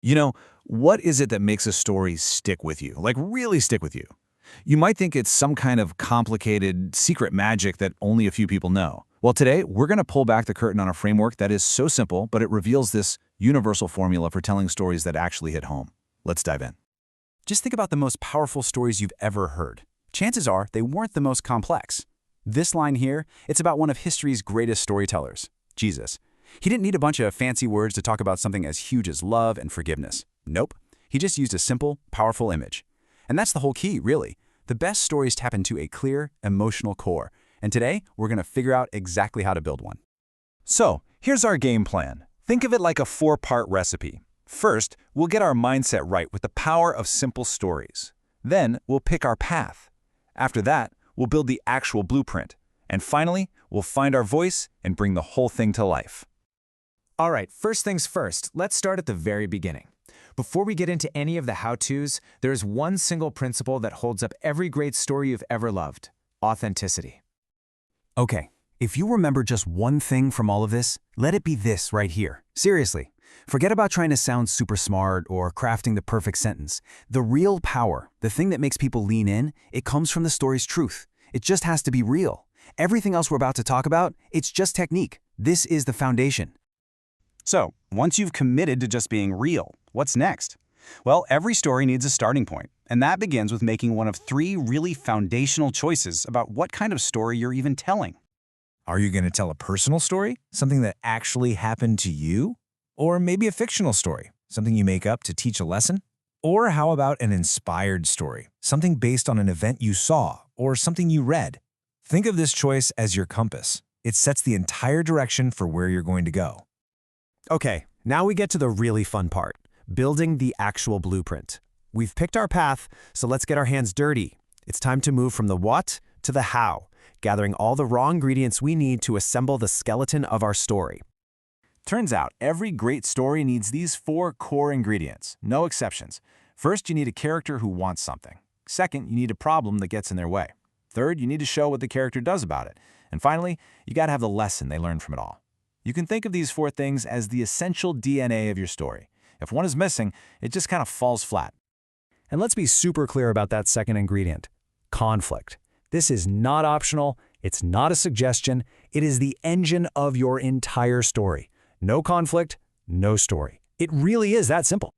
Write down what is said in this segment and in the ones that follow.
You know, what is it that makes a story stick with you? Like, really stick with you? You might think it's some kind of complicated, secret magic that only a few people know. Well, today, we're going to pull back the curtain on a framework that is so simple, but it reveals this universal formula for telling stories that actually hit home. Let's dive in. Just think about the most powerful stories you've ever heard. Chances are they weren't the most complex. This line here, it's about one of history's greatest storytellers, Jesus. He didn't need a bunch of fancy words to talk about something as huge as love and forgiveness. Nope. He just used a simple, powerful image. And that's the whole key, really. The best stories tap into a clear, emotional core. And today, we're going to figure out exactly how to build one. So, here's our game plan. Think of it like a 4-part recipe. First, we'll get our mindset right with the power of simple stories. Then, we'll pick our path. After that, we'll build the actual blueprint. And finally, we'll find our voice and bring the whole thing to life. All right, first things first, let's start at the very beginning. Before we get into any of the how-tos, there's one single principle that holds up every great story you've ever loved: authenticity. Okay, if you remember just one thing from all of this, let it be this right here. Seriously, forget about trying to sound super smart or crafting the perfect sentence. The real power, the thing that makes people lean in, it comes from the story's truth. It just has to be real. Everything else we're about to talk about, it's just technique. This is the foundation. So, once you've committed to just being real, what's next? Well, every story needs a starting point, and that begins with making one of 3 really foundational choices about what kind of story you're even telling. Are you going to tell a personal story? Something that actually happened to you? Or maybe a fictional story? Something you make up to teach a lesson? Or how about an inspired story? Something based on an event you saw or something you read? Think of this choice as your compass. It sets the entire direction for where you're going to go. Okay, now we get to the really fun part, building the actual blueprint. We've picked our path, so let's get our hands dirty. It's time to move from the what to the how, gathering all the raw ingredients we need to assemble the skeleton of our story. Turns out, every great story needs these 4 core ingredients, no exceptions. First, you need a character who wants something. Second, you need a problem that gets in their way. Third, you need to show what the character does about it. And finally, you gotta have the lesson they learn from it all. You can think of these 4 things as the essential DNA of your story. If one is missing, it just kind of falls flat. And let's be super clear about that second ingredient: conflict. This is not optional, it's not a suggestion, it is the engine of your entire story. No conflict, no story. It really is that simple.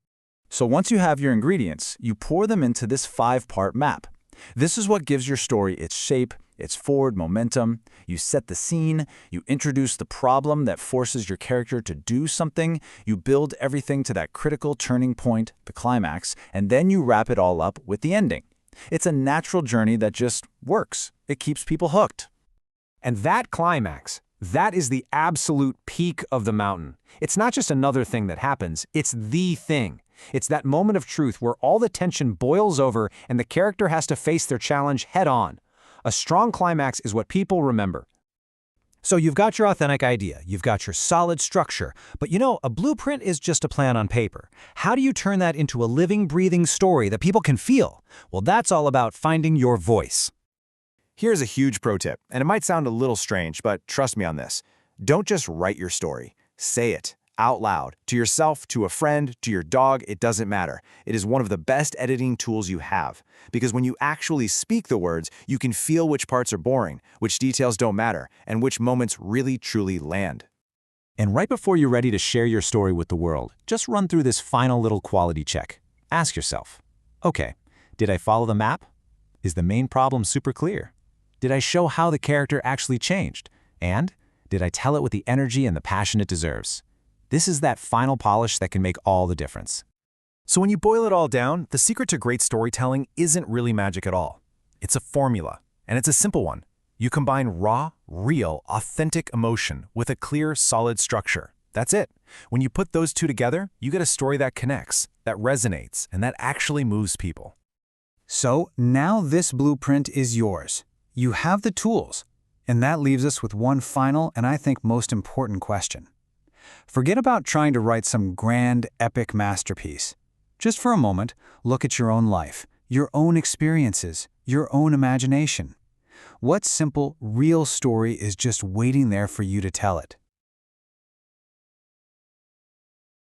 So once you have your ingredients, you pour them into this 5-part map. This is what gives your story its shape, its forward momentum. You set the scene, you introduce the problem that forces your character to do something, you build everything to that critical turning point, the climax, and then you wrap it all up with the ending. It's a natural journey that just works. It keeps people hooked. And that climax, that is the absolute peak of the mountain. It's not just another thing that happens, it's the thing. It's that moment of truth where all the tension boils over and the character has to face their challenge head on. A strong climax is what people remember. So you've got your authentic idea, you've got your solid structure, but you know, a blueprint is just a plan on paper. How do you turn that into a living, breathing story that people can feel? Well, that's all about finding your voice. Here's a huge pro tip, and it might sound a little strange, but trust me on this. Don't just write your story. Say it out loud, to yourself, to a friend, to your dog, it doesn't matter. It is one of the best editing tools you have, because when you actually speak the words, you can feel which parts are boring, which details don't matter, and which moments really truly land. And right before you're ready to share your story with the world, just run through this final little quality check. Ask yourself, okay, did I follow the map? Is the main problem super clear? Did I show how the character actually changed? And did I tell it with the energy and the passion it deserves? This is that final polish that can make all the difference. So when you boil it all down, the secret to great storytelling isn't really magic at all. It's a formula, and it's a simple one. You combine raw, real, authentic emotion with a clear, solid structure. That's it. When you put those 2 together, you get a story that connects, that resonates, and that actually moves people. So now this blueprint is yours. You have the tools, and that leaves us with one final and I think most important question. Forget about trying to write some grand, epic masterpiece. Just for a moment, look at your own life, your own experiences, your own imagination. What simple, real story is just waiting there for you to tell it?